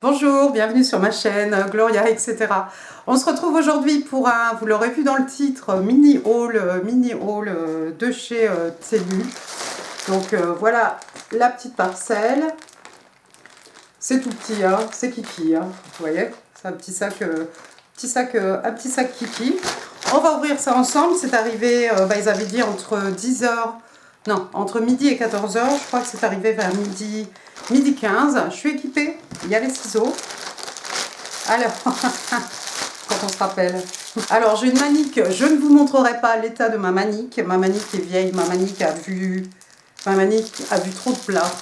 Bonjour, bienvenue sur ma chaîne Gloria, etc. On se retrouve aujourd'hui pour un, vous l'aurez vu dans le titre, mini haul de chez Temu. Donc voilà la petite parcelle. C'est tout petit, hein, c'est kiki, hein, vous voyez, c'est un petit sac, un petit sac kiki. On va ouvrir ça ensemble. C'est arrivé, ils avaient dit entre 10h, non, entre midi et 14h. Je crois que c'est arrivé vers midi 15. Je suis équipée, il y a les ciseaux. Alors, quand on se rappelle. Alors, j'ai une manique. Je ne vous montrerai pas l'état de ma manique. Ma manique est vieille. Ma manique a vu trop de plats.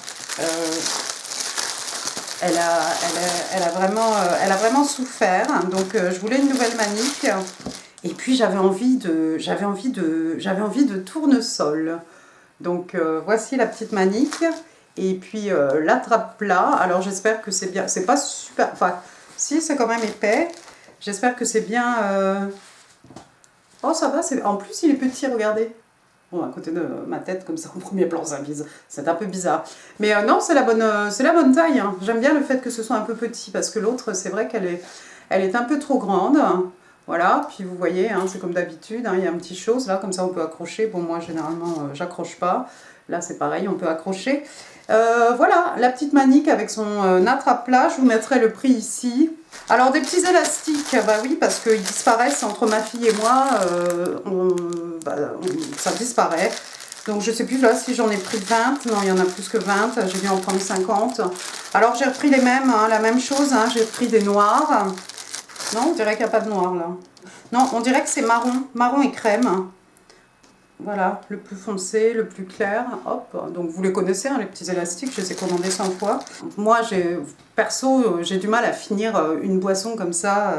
Elle a vraiment souffert. Donc, je voulais une nouvelle manique. Et puis, j'avais envie de tournesol. Donc, voici la petite manique. Et puis, l'attrape-plat. Alors, j'espère que c'est bien. C'est pas super... Enfin, si, c'est quand même épais. J'espère que c'est bien... Oh, ça va. En plus, il est petit, regardez. Bon, à côté de ma tête, comme ça, en premier plan, c'est un peu bizarre. Mais non, c'est la bonne taille. Hein. J'aime bien le fait que ce soit un peu petit, parce que l'autre, c'est vrai qu'elle est un peu trop grande. Voilà, puis vous voyez, hein, c'est comme d'habitude, hein, il y a un petit chose là, comme ça on peut accrocher. Bon, moi, généralement, j'accroche pas. Là, c'est pareil, on peut accrocher. Voilà, la petite manique avec son attrape-plat. Je vous mettrai le prix ici. Alors, des petits élastiques, bah oui, parce qu'ils disparaissent entre ma fille et moi. Ça disparaît. Donc, je sais plus là si j'en ai pris 20. Non, il y en a plus que 20. J'ai dû en prendre 50. Alors, j'ai repris les mêmes, hein, la même chose. Hein, j'ai pris des noirs. Non, on dirait qu'il n'y a pas de noir là. Non, on dirait que c'est marron et crème. Voilà, le plus foncé, le plus clair, hop. Donc vous les connaissez, hein, les petits élastiques, je les ai commandés 100 fois. Moi, perso, j'ai du mal à finir une boisson comme ça,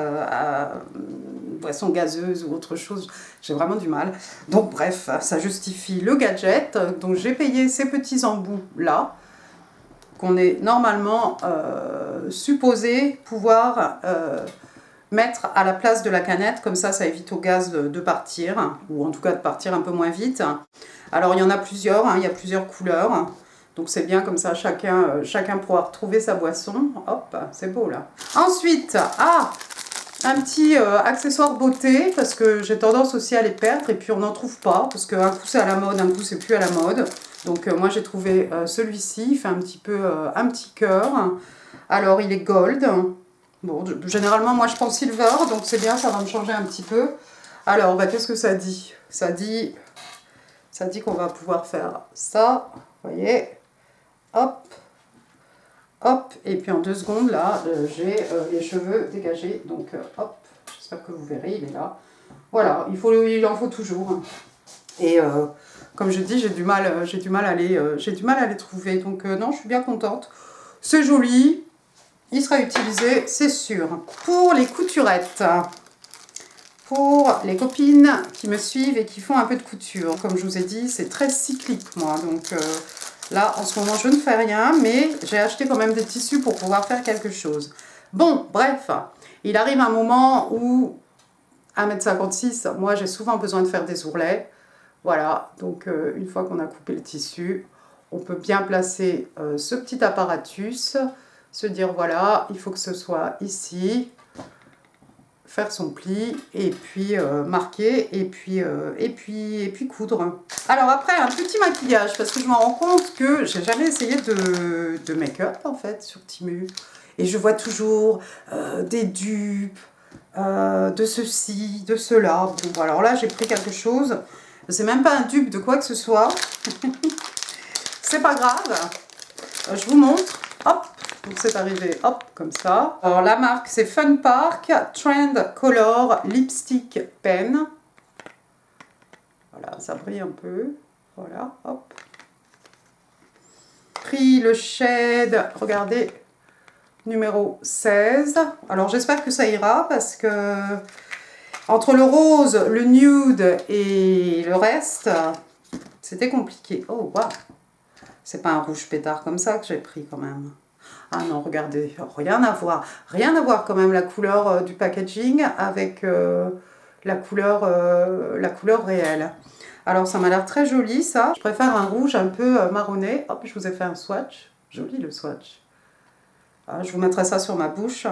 une boisson gazeuse ou autre chose. J'ai vraiment du mal. Donc bref, ça justifie le gadget. Donc j'ai payé ces petits embouts là, qu'on est normalement supposé pouvoir... mettre à la place de la canette, comme ça évite au gaz de partir, ou en tout cas de partir un peu moins vite. Alors il y en a plusieurs, hein, il y a plusieurs couleurs, donc c'est bien comme ça, chacun pourra retrouver sa boisson. Hop, c'est beau là. Ensuite, un petit accessoire beauté, parce que j'ai tendance aussi à les perdre, et puis on n'en trouve pas, parce qu'un coup c'est à la mode, un coup c'est plus à la mode. Donc moi j'ai trouvé celui-ci, il fait un petit cœur. Alors il est gold. Bon, généralement, moi, je prends silver, donc c'est bien, ça va me changer un petit peu. Alors, qu'est-ce que ça dit? Ça dit qu'on va pouvoir faire ça, vous voyez, hop, hop, et puis en 2 secondes, là, j'ai les cheveux dégagés, donc hop, j'espère que vous verrez, il est là. Voilà, il en faut toujours. Et comme je dis, j'ai du mal à les trouver, donc non, je suis bien contente. C'est joli. Il sera utilisé, c'est sûr. Pour les couturettes, pour les copines qui me suivent et qui font un peu de couture, comme je vous ai dit, c'est très cyclique, moi. Donc là, en ce moment, je ne fais rien, mais j'ai acheté quand même des tissus pour pouvoir faire quelque chose. Bon, bref, il arrive un moment où, 1,56 m, moi, j'ai souvent besoin de faire des ourlets. Voilà, donc une fois qu'on a coupé le tissu, on peut bien placer ce petit apparatus, se dire voilà, il faut que ce soit ici, faire son pli, et puis marquer, et puis coudre. Alors après, un petit maquillage, parce que je me rends compte que j'ai jamais essayé de make-up en fait sur Temu, et je vois toujours des dupes, de ceci, de cela. Bon, alors là, j'ai pris quelque chose, c'est même pas un dupe de quoi que ce soit, c'est pas grave, je vous montre, hop. Donc c'est arrivé, hop, comme ça. Alors la marque c'est Fun Park Trend Color Lipstick Pen. Voilà, ça brille un peu. Voilà, hop. Pris le shade, regardez, numéro 16. Alors j'espère que ça ira parce que entre le rose, le nude et le reste, c'était compliqué. Oh, waouh! C'est pas un rouge pétard comme ça que j'ai pris quand même. Ah non, regardez, rien à voir quand même la couleur du packaging avec la couleur réelle. Alors ça m'a l'air très joli ça. Je préfère un rouge un peu marronné. Hop, je vous ai fait un swatch. Joli le swatch. Ah, je vous mettrai ça sur ma bouche.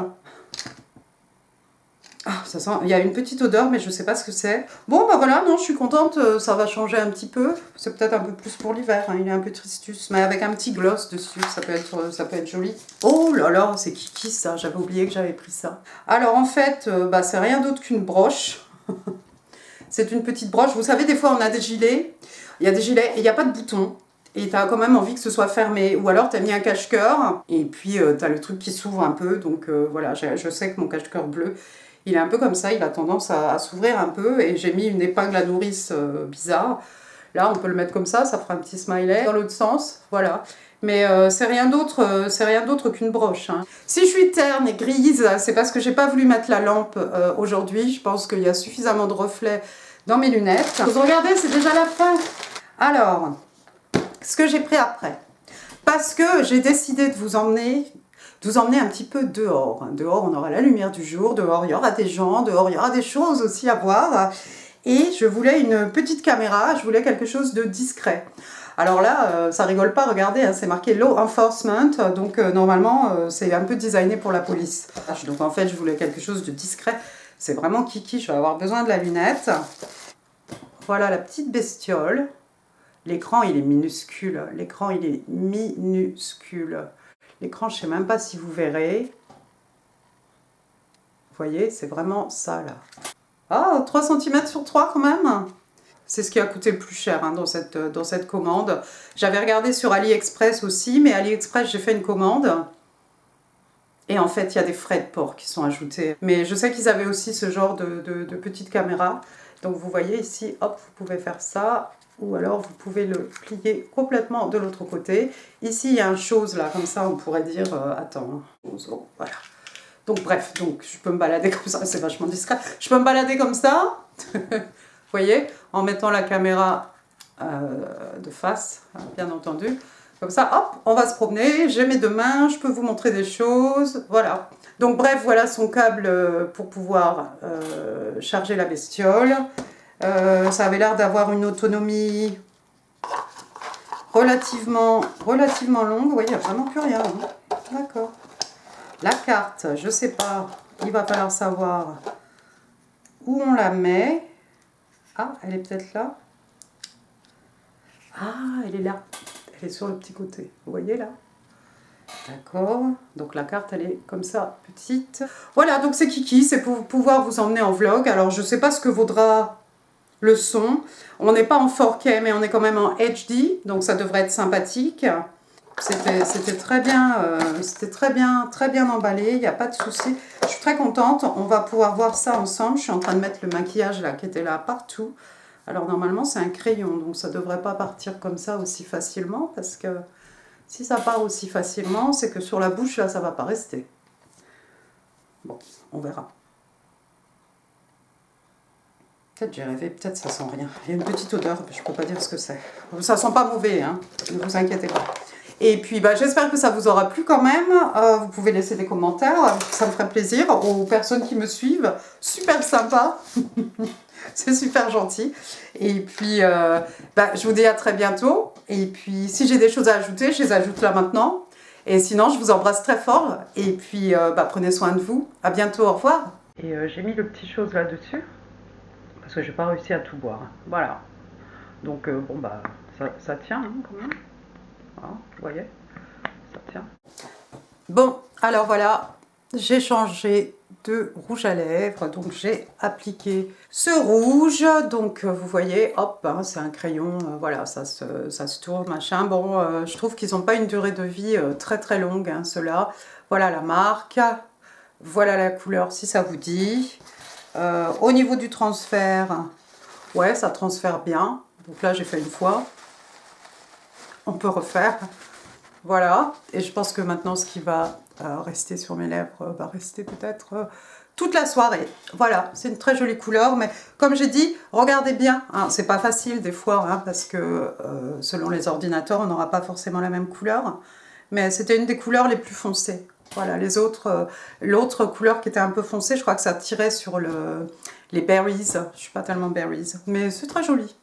Ah, ça sent... Il y a une petite odeur, mais je ne sais pas ce que c'est. Bon, bah voilà, non, je suis contente. Ça va changer un petit peu. C'est peut-être un peu plus pour l'hiver. Hein. Il est un peu tristus, mais avec un petit gloss dessus. Ça peut être joli. Oh là là, c'est Kiki ça. J'avais oublié que j'avais pris ça. Alors en fait, bah, c'est rien d'autre qu'une broche. C'est une petite broche. Vous savez, des fois, on a des gilets. Il y a des gilets et il n'y a pas de bouton. Et tu as quand même envie que ce soit fermé. Ou alors, tu as mis un cache-cœur. Et puis, tu as le truc qui s'ouvre un peu. Donc, voilà, je sais que mon cache-cœur bleu, il est un peu comme ça. Il a tendance à s'ouvrir un peu. Et j'ai mis une épingle à nourrice bizarre. Là, on peut le mettre comme ça fera un petit smiley. Dans l'autre sens, voilà. Mais c'est rien d'autre qu'une broche. Hein. Si je suis terne et grise, c'est parce que j'ai pas voulu mettre la lampe aujourd'hui. Je pense qu'il y a suffisamment de reflets dans mes lunettes. Vous regardez, c'est déjà la fin. Alors, ce que j'ai pris après. Parce que j'ai décidé de vous emmener un petit peu dehors. Dehors, on aura la lumière du jour. Dehors, il y aura des gens. Dehors, il y aura des choses aussi à voir. Et je voulais une petite caméra. Je voulais quelque chose de discret. Alors là, ça rigole pas, regardez, hein, c'est marqué Law Enforcement, donc normalement c'est un peu designé pour la police. Donc en fait, je voulais quelque chose de discret. C'est vraiment Kiki, je vais avoir besoin de la lunette. Voilà la petite bestiole. L'écran, il est minuscule. L'écran, il est minuscule. L'écran, je sais même pas si vous verrez. Vous voyez, c'est vraiment ça là. Ah, 3 cm sur 3 quand même. C'est ce qui a coûté le plus cher hein, dans cette commande. J'avais regardé sur AliExpress aussi, mais AliExpress, j'ai fait une commande. Et en fait, il y a des frais de port qui sont ajoutés. Mais je sais qu'ils avaient aussi ce genre de petite caméra. Donc vous voyez ici, hop, vous pouvez faire ça. Ou alors vous pouvez le plier complètement de l'autre côté. Ici, il y a un chose là, comme ça, on pourrait dire... attends, voilà. Donc bref, donc je peux me balader comme ça, c'est vachement discret. Je peux me balader comme ça. Vous voyez, en mettant la caméra de face, bien entendu. Comme ça, hop, on va se promener. J'ai mes deux mains, je peux vous montrer des choses. Voilà. Donc bref, voilà son câble pour pouvoir charger la bestiole. Ça avait l'air d'avoir une autonomie relativement longue. Vous voyez, il n'y a vraiment plus rien. Hein. D'accord. La carte, je ne sais pas. Il va falloir savoir où on la met. Ah, elle est peut-être là. Ah, elle est là. Elle est sur le petit côté. Vous voyez là? D'accord. Donc la carte, elle est comme ça, petite. Voilà, donc c'est Kiki. C'est pour pouvoir vous emmener en vlog. Alors, je ne sais pas ce que vaudra le son. On n'est pas en 4K, mais on est quand même en HD. Donc, ça devrait être sympathique. C'était très bien emballé. Il n'y a pas de souci. Je suis très contente. On va pouvoir voir ça ensemble. Je suis en train de mettre le maquillage là, qui était là partout. Alors normalement c'est un crayon, donc ça ne devrait pas partir comme ça aussi facilement, parce que si ça part aussi facilement, c'est que sur la bouche là ça ne va pas rester. Bon, on verra. Peut-être j'ai rêvé, peut-être ça sent rien. Il y a une petite odeur, je ne peux pas dire ce que c'est. Ça sent pas mauvais, hein, ne vous inquiétez pas. Et puis bah, j'espère que ça vous aura plu quand même. Vous pouvez laisser des commentaires, ça me ferait plaisir. Aux personnes qui me suivent, super sympa. C'est super gentil. Et puis, bah, je vous dis à très bientôt. Et puis, si j'ai des choses à ajouter, je les ajoute là maintenant. Et sinon, je vous embrasse très fort. Et puis, bah, prenez soin de vous. À bientôt, au revoir. Et j'ai mis le petit chose là-dessus. Parce que je n'ai pas réussi à tout boire. Voilà. Donc, bon, bah, ça tient hein, quand même. Voilà, vous voyez, ça tient. Bon, alors voilà. J'ai changé de rouge à lèvres, donc j'ai appliqué ce rouge, donc vous voyez, hop, hein, c'est un crayon, voilà, ça se tourne, machin. Bon, je trouve qu'ils n'ont pas une durée de vie très longue, hein, ceux-là. Voilà la marque, voilà la couleur si ça vous dit. Au niveau du transfert, ouais, ça transfère bien. Donc là, j'ai fait une fois. On peut refaire. Voilà, et je pense que maintenant, ce qui va rester sur mes lèvres va rester peut-être toute la soirée. Voilà, c'est une très jolie couleur, mais comme j'ai dit, regardez bien, hein, c'est pas facile des fois, hein, parce que selon les ordinateurs, on n'aura pas forcément la même couleur, mais c'était une des couleurs les plus foncées. Voilà, les autres, l'autre couleur qui était un peu foncée, je crois que ça tirait sur les berries, je suis pas tellement berries, mais c'est très joli.